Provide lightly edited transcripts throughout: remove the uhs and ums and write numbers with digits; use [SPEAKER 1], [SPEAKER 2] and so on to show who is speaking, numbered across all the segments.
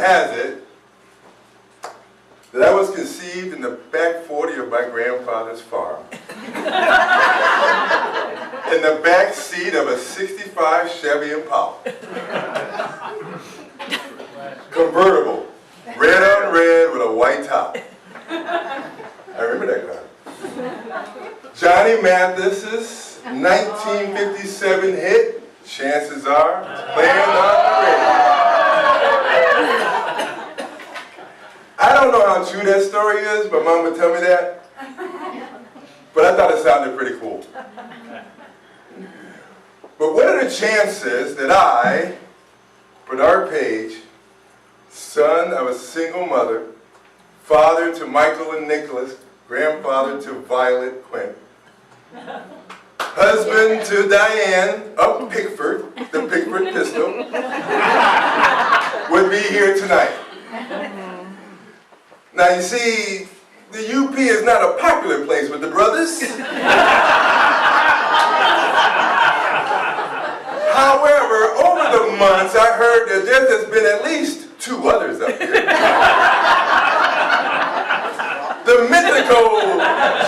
[SPEAKER 1] has it that I was conceived in the back 40 of my grandfather's farm. In the back seat of a 65 Chevy Impala. Convertible, red on red with a white top. I remember that car. Johnny Mathis's 1957 hit, Chances Are, playing on the radio. I don't know how true that story is, my mom would tell me that. But I thought it sounded pretty cool. But what are the chances that I, Bernard Paige, son of a single mother, father to Michael and Nicholas, grandfather to Violet Quinn, husband to Diane of Pickford, the Pickford pistol, would be here tonight? Now you see, the UP is not a popular place with the brothers. However, over the months, I heard that there's been at least 2 others up here. The mythical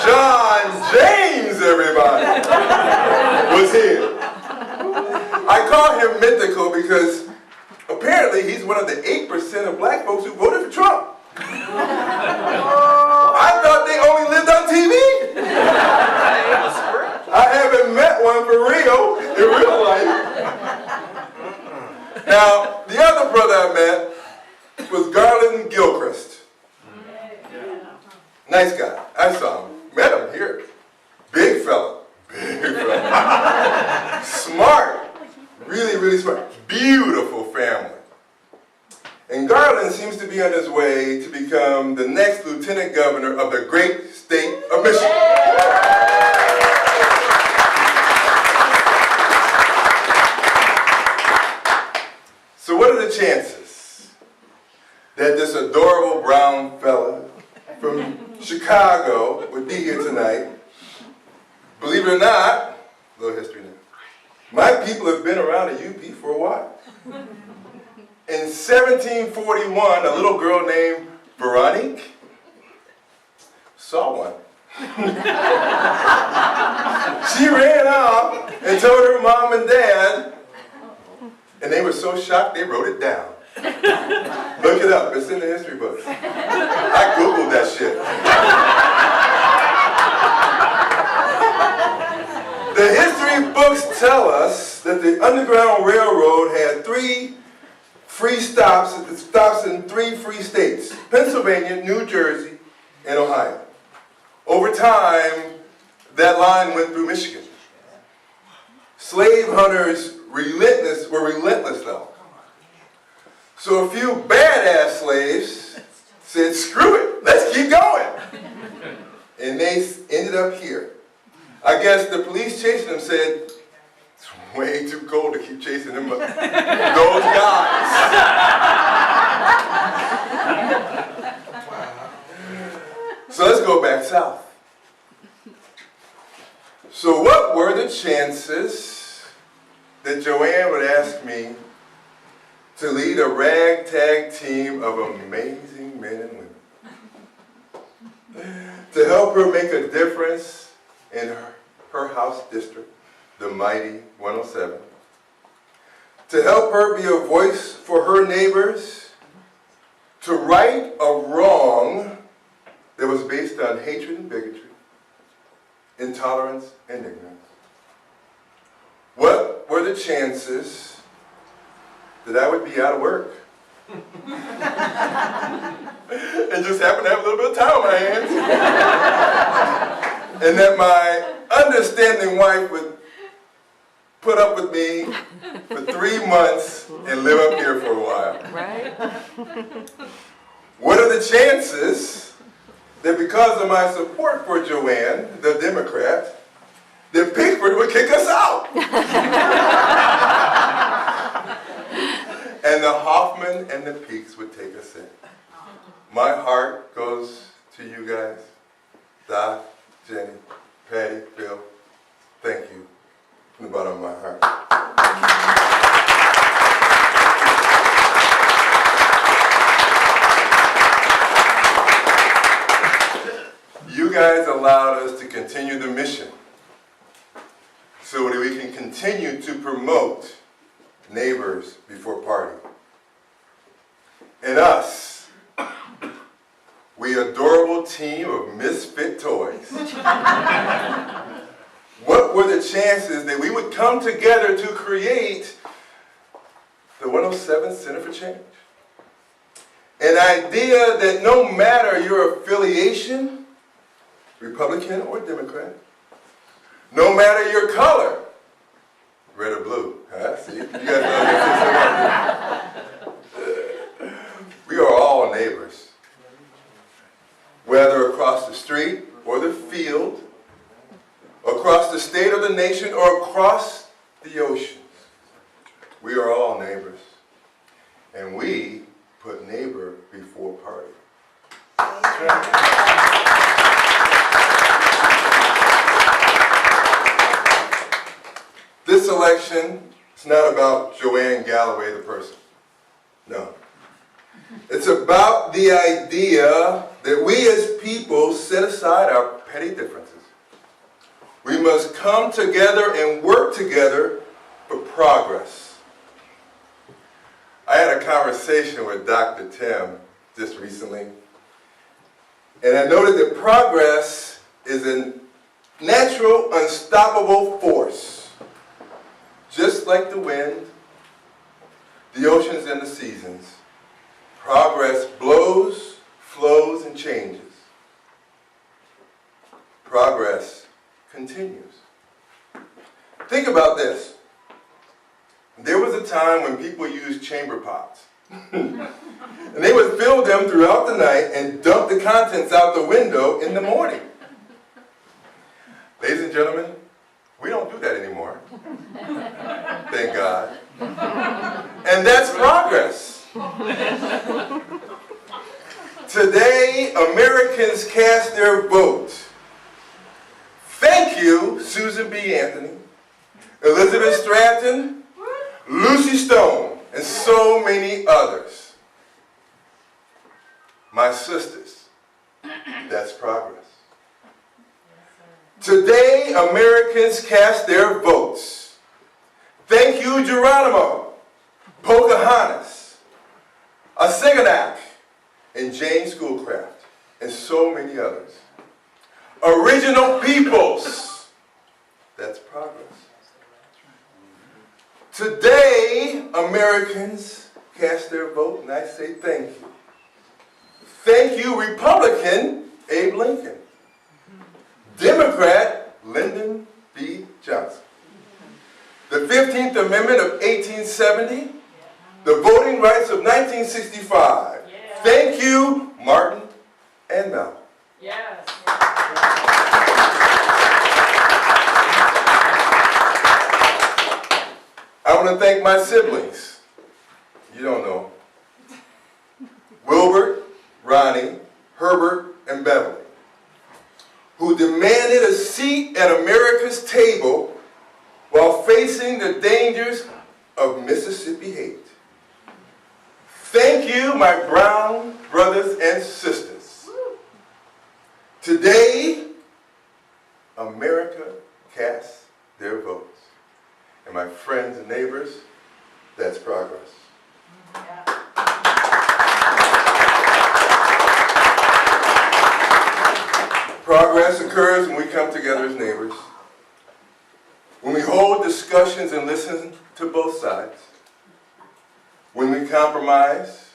[SPEAKER 1] John James, everybody, was here. I call him mythical because apparently he's one of the 8% of black folks who voted for Trump. I thought they only lived on TV. I haven't met one for real, in real life. Now, the other brother I met was Garland Gilchrist. Nice guy. I saw him. Met him here. Big fella. Big fella. Smart. Really, really smart. Beautiful family. And Garland seems to be on his way to become the next lieutenant governor of the great state of Michigan. So what are the chances that this adorable brown fella from Chicago would be here tonight? Believe it or not, a little history now. My people have been around the UP for a while. In 1741, a little girl named Veronique saw one. She ran off and told her mom and dad, and they were so shocked they wrote it down. Look it up, it's in the history books. I Googled that shit. The history books tell us that the Underground Railroad had 3 free stops, in 3 free states: Pennsylvania, New Jersey, and Ohio. Over time, that line went through Michigan. Slave hunters were relentless though. So a few badass slaves said, screw it, let's keep going. And they ended up here. I guess the police chasing them said, it's way too cold to keep chasing them, those guys. So let's go back south. So what were the chances that Joanne would ask me to lead a ragtag team of amazing men and women, to help her make a difference in her house district, the mighty 107, to help her be a voice for her neighbors, to right a wrong that was based on hatred and bigotry, intolerance and ignorance? What were the chances that I would be out of work and just happen to have a little bit of time on my hands, and that my understanding wife would put up with me for 3 months and live up here for a while?
[SPEAKER 2] Right?
[SPEAKER 1] What are the chances that because of my support for Joanne, the Democrat, that Pickford would kick us out? And the Hoffman and the Peaks would take us in. My heart goes to you guys. Doc, Jenny, Patty, Bill, thank you from the bottom of my heart. continue to promote neighbors before party. And us, we adorable team of misfit toys. What were the chances that we would come together to create the 107 Center for Change? An idea that no matter your affiliation, Republican or Democrat, no matter your color, red or blue, huh? See, you guys know we are all neighbors. Whether across the street or the field, across the state or the nation, or across the oceans, we are all neighbors. And we put neighbor before party. That's right. This election is not about Joanne Galloway, the person. No. It's about the idea that we as people set aside our petty differences. We must come together and work together for progress. I had a conversation with Dr. Tim just recently, and I noted that progress is a natural, unstoppable force. Just like the wind, the oceans, and the seasons, progress blows, flows, and changes. Progress continues. Think about this. There was a time when people used chamber pots. And they would fill them throughout the night and dump the contents out the window in the morning. Ladies and gentlemen, we don't do that anymore. Thank God. And that's progress. Today, Americans cast their vote. Thank you, Susan B. Anthony, Elizabeth Stratton, Lucy Stone, and so many others. My sisters, that's progress. Today, Americans cast their votes. Thank you, Geronimo, Pocahontas, Asinganac, and Jane Schoolcraft, and so many others. Original peoples, that's progress. Today, Americans cast their vote, and I say thank you. Thank you, Republican Abe Lincoln. Democrat Lyndon B. Johnson. The 15th Amendment of 1870, the Voting Rights of 1965. Yeah. Thank you, Martin and Malcolm. Yes. I want to thank my siblings. You don't know. Wilbert, Ronnie, Herbert, and Beverly, who demanded a seat at America's table while facing the dangers of Mississippi hate. Thank you, my brown brothers and sisters. Today, America casts their votes. And my friends and neighbors, that's progress. Yeah. Progress occurs when we come together as neighbors, when we hold discussions and listen to both sides, when we compromise,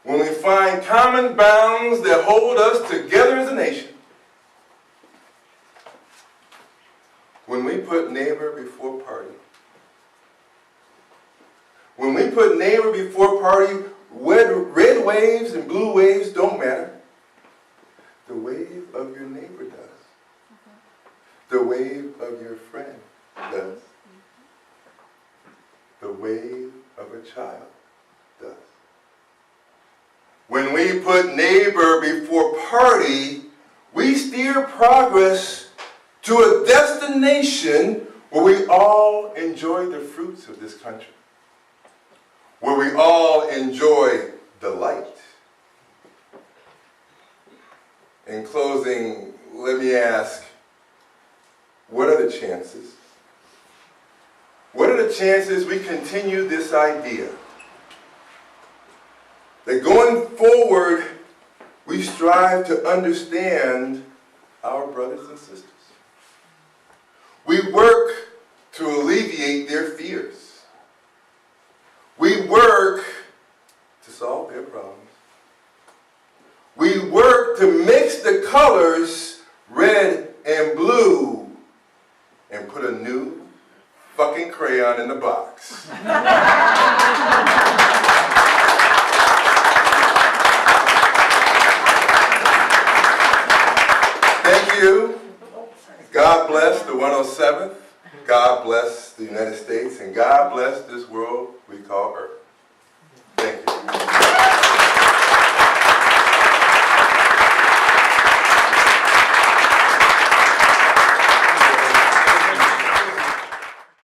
[SPEAKER 1] when we find common bounds that hold us together as a nation, when we put neighbor before party. When we put neighbor before party, red waves and blue waves don't matter. The wave of your neighbor does. The wave of your friend does. The wave of a child does. When we put neighbor before party, we steer progress to a destination where we all enjoy the fruits of this country, where we all enjoy delight. In closing, let me ask, what are the chances What are the chances we continue this idea? That going forward, we strive to understand our brothers and sisters. We work to alleviate their fears. We work to solve their problems. We work to mix the colors red and blue and put a new fucking crayon in the box. Thank you. God bless the 107th. God bless the United States. And God bless this world we call Earth.